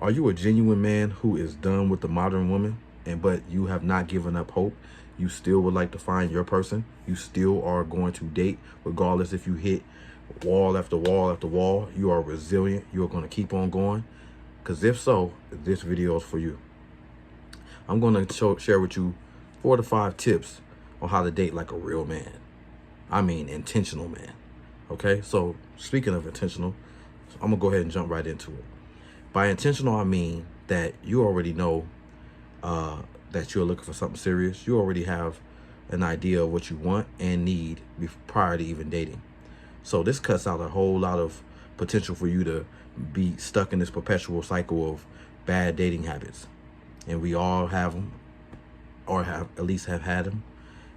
Are you a genuine man who is done with the modern woman, but you have not given up hope? You still would like to find your person. You still are going to date regardless if you hit wall after wall after wall. You are resilient. You are going to keep on going. Because if so, this video is for you. I'm going to share with you 4 to 5 tips on how to date like a real man. I mean, intentional man. Okay, so speaking of intentional, I'm going to go ahead and jump right into it. By intentional, I mean that you already know that you're looking for something serious. You already have an idea of what you want and need prior to even dating. So this cuts out a whole lot of potential for you to be stuck in this perpetual cycle of bad dating habits. And we all have them, or have at least have had them,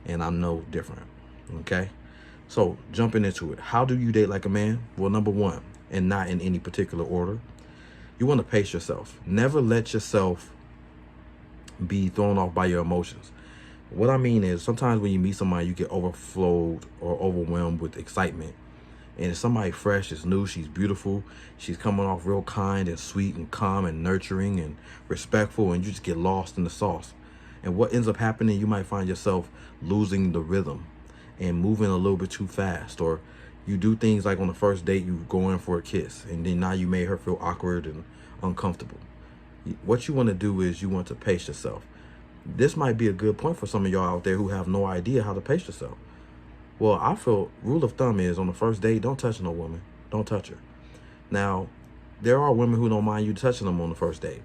and I'm no different. Okay, so jumping into it, how do you date like a man? Well, number one, and not in any particular order, you want to pace yourself. Never let yourself be thrown off by your emotions. What I mean is, sometimes when you meet somebody, you get overflowed or overwhelmed with excitement. And if somebody fresh, is new, she's beautiful, she's coming off real kind and sweet and calm and nurturing and respectful, and you just get lost in the sauce. And what ends up happening, you might find yourself losing the rhythm and moving a little bit too fast. Or you do things like on the first date, you go in for a kiss, and then now you made her feel awkward and uncomfortable. What you want to do is you want to pace yourself. This might be a good point for some of y'all out there who have no idea how to pace yourself. Well, I feel rule of thumb is on the first date, don't touch no woman. Don't touch her. Now, there are women who don't mind you touching them on the first date.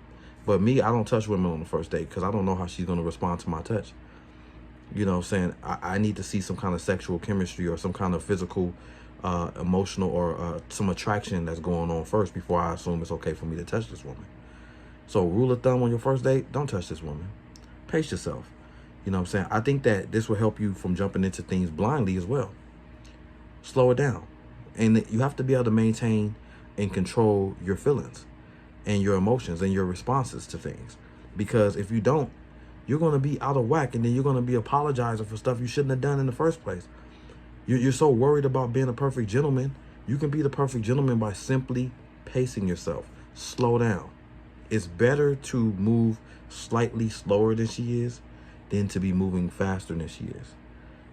But me, I don't touch women on the first date because I don't know how she's going to respond to my touch. You know what I'm saying? I need to see some kind of sexual chemistry or some kind of physical, emotional, or some attraction that's going on first before I assume it's okay for me to touch this woman. So rule of thumb on your first date, don't touch this woman. Pace yourself. You know what I'm saying? I think that this will help you from jumping into things blindly as well. Slow it down. And you have to be able to maintain and control your feelings and your emotions and your responses to things. Because if you don't, you're going to be out of whack, and then you're going to be apologizing for stuff you shouldn't have done in the first place. You're so worried about being a perfect gentleman. You can be the perfect gentleman by simply pacing yourself. Slow down. It's better to move slightly slower than she is than to be moving faster than she is.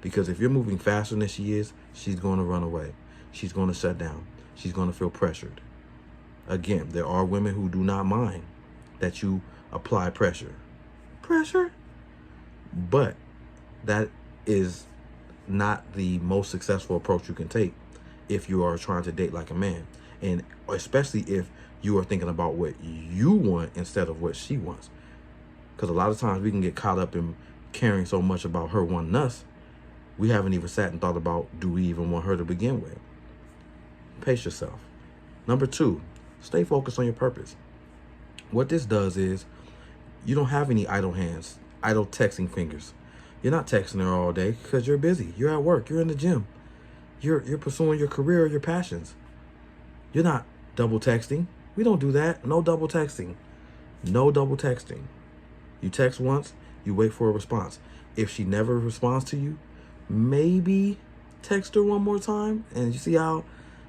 Because if you're moving faster than she is, she's going to run away. She's going to shut down. She's going to feel pressured. Again, there are women who do not mind that you apply pressure. Pressure? But that is not the most successful approach you can take if you are trying to date like a man. And especially if you are thinking about what you want instead of what she wants. Because a lot of times we can get caught up in caring so much about her wanting us, we haven't even sat and thought about, do we even want her to begin with? Pace yourself. Number 2, stay focused on your purpose. What this does is, you don't have any idle hands, idle texting fingers. You're not texting her all day because you're busy. You're at work. You're in the gym. You're pursuing your career or your passions. You're not double texting. We don't do that. No double texting. No double texting. You text once, you wait for a response. If she never responds to you, maybe text her one more time. And you see how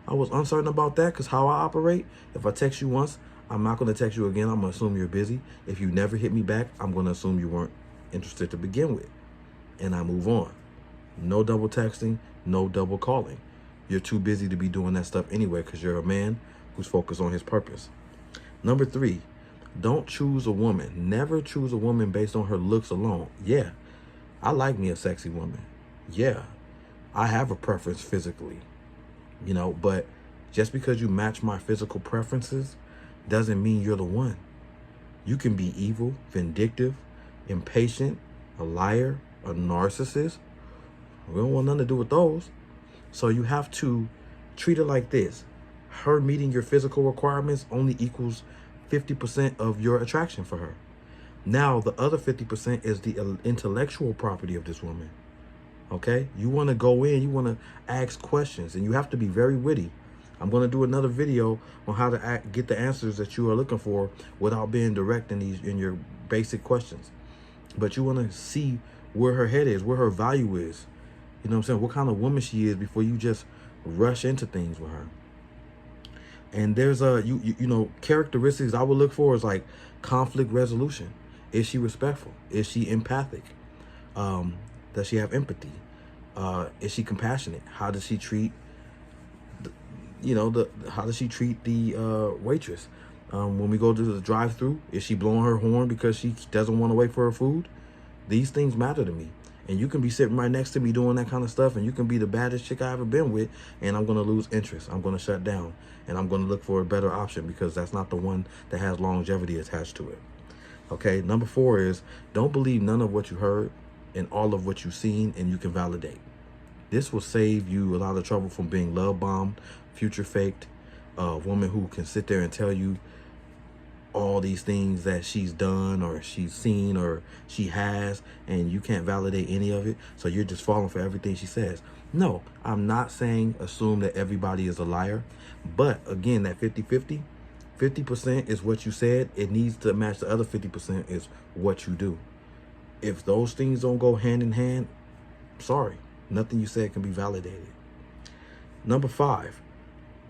I was uncertain about that? Because how I operate, if I text you once, I'm not going to text you again. I'm going to assume you're busy. If you never hit me back, I'm going to assume you weren't interested to begin with. And I move on. No double texting, no double calling. You're too busy to be doing that stuff anyway because you're a man who's focused on his purpose. Number 3, don't choose a woman. Never choose a woman based on her looks alone. Yeah, I like me a sexy woman. Yeah, I have a preference physically, you know, but just because you match my physical preferences doesn't mean you're the one. You can be evil, vindictive, impatient, a liar, a narcissist. We don't want nothing to do with those. So you have to treat it like this. Her meeting your physical requirements only equals 50% of your attraction for her. Now, the other 50% is the intellectual property of this woman. Okay? You want to go in, you want to ask questions, and you have to be very witty. I'm going to do another video on how to get the answers that you are looking for without being direct in your basic questions. But you want to see where her head is, where her value is. You know what I'm saying? What kind of woman she is before you just rush into things with her. And there's you know, characteristics I would look for is like conflict resolution. Is she respectful? Is she empathic? Does she have empathy? Is she compassionate? How does she treat how does she treat the waitress? When we go to the drive-through, is she blowing her horn because she doesn't want to wait for her food? These things matter to me. And you can be sitting right next to me doing that kind of stuff, and you can be the baddest chick I ever been with, and I'm going to lose interest. I'm going to shut down, and I'm going to look for a better option because that's not the one that has longevity attached to it. Okay, number 4 is don't believe none of what you heard and all of what you've seen, and you can validate. This will save you a lot of trouble from being love bombed, future faked, a woman who can sit there and tell you all these things that she's done or she's seen or she has, and you can't validate any of it. So you're just falling for everything she says. No, I'm not saying assume that everybody is a liar. But again, that 50-50, 50% is what you said. It needs to match the other 50% is what you do. If those things don't go hand in hand, sorry, nothing you said can be validated. Number 5,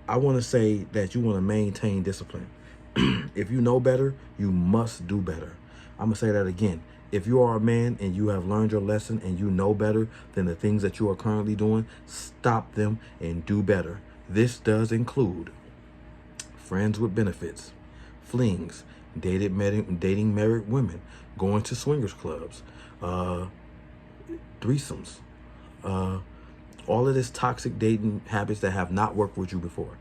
I want to say that you want to maintain discipline. If you know better, you must do better. I'm going to say that again. If you are a man and you have learned your lesson and you know better than the things that you are currently doing, stop them and do better. This does include friends with benefits, flings, dating married women, going to swingers clubs, threesomes, all of this toxic dating habits that have not worked with you before.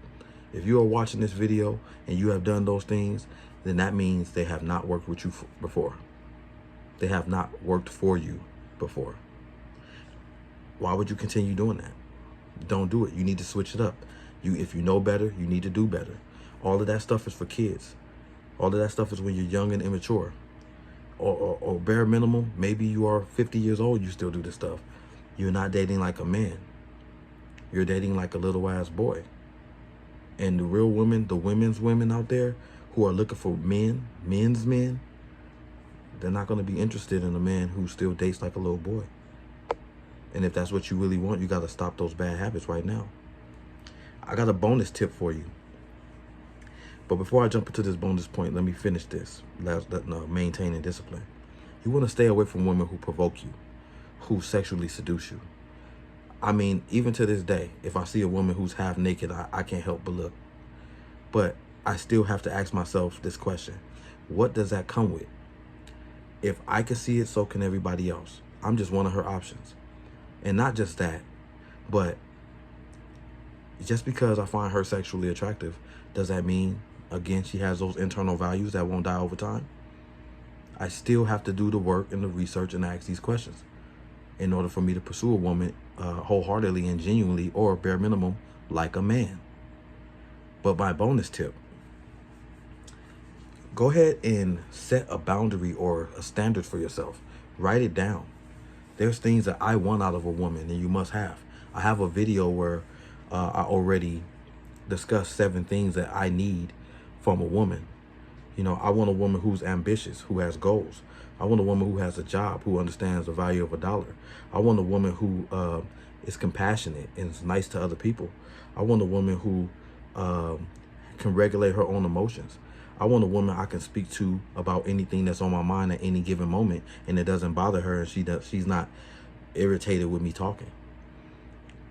If you are watching this video and you have done those things, then that means they have not worked with you before. They have not worked for you before. Why would you continue doing that? Don't do it. You need to switch it up. If you know better, you need to do better. All of that stuff is for kids. All of that stuff is when you're young and immature. Or bare minimum, maybe you are 50 years old, you still do this stuff. You're not dating like a man. You're dating like a little ass boy. And the real women, the women's women out there who are looking for men's men, they're not going to be interested in a man who still dates like a little boy. And if that's what you really want, you got to stop those bad habits right now. I got a bonus tip for you. But before I jump into this bonus point, let me finish this. Maintaining discipline. You want to stay away from women who provoke you, who sexually seduce you. I mean, even to this day, if I see a woman who's half naked, I can't help but look. But I still have to ask myself this question. What does that come with? If I can see it, so can everybody else. I'm just one of her options. And not just that, but just because I find her sexually attractive, does that mean, again, she has those internal values that won't die over time? I still have to do the work and the research and ask these questions in order for me to pursue a woman wholeheartedly and genuinely, or bare minimum, like a man. But my bonus tip, go ahead and set a boundary or a standard for yourself. Write it down. There's things that I want out of a woman and you must have. I have a video where I already discussed 7 things that I need from a woman. You know, I want a woman who's ambitious, who has goals. I want a woman who has a job, who understands the value of $1. I want a woman who is compassionate and is nice to other people. I want a woman who can regulate her own emotions. I want a woman I can speak to about anything that's on my mind at any given moment, and it doesn't bother her, and she's not irritated with me talking.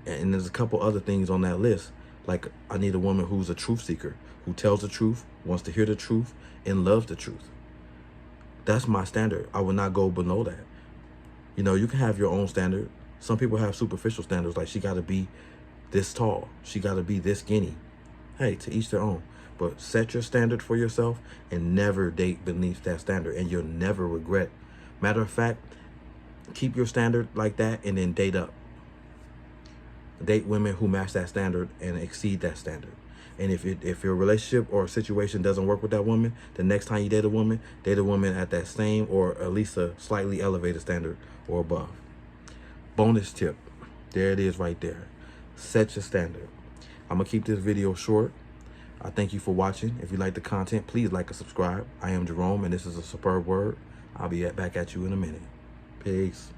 And there's a couple other things on that list. Like, I need a woman who's a truth seeker, who tells the truth, wants to hear the truth, and loves the truth. That's my standard. I would not go below that. You know, you can have your own standard. Some people have superficial standards, like she got to be this tall, she got to be this skinny. Hey, to each their own. But set your standard for yourself and never date beneath that standard, and you'll never regret. Matter of fact, keep your standard like that and then date up. Date women who match that standard and exceed that standard. And if your relationship or situation doesn't work with that woman, the next time you date a woman at that same or at least a slightly elevated standard or above. Bonus tip. There it is right there. Set your standard. I'm going to keep this video short. I thank you for watching. If you like the content, please like and subscribe. I am Jerome, and this is a superb word. I'll be back at you in a minute. Peace.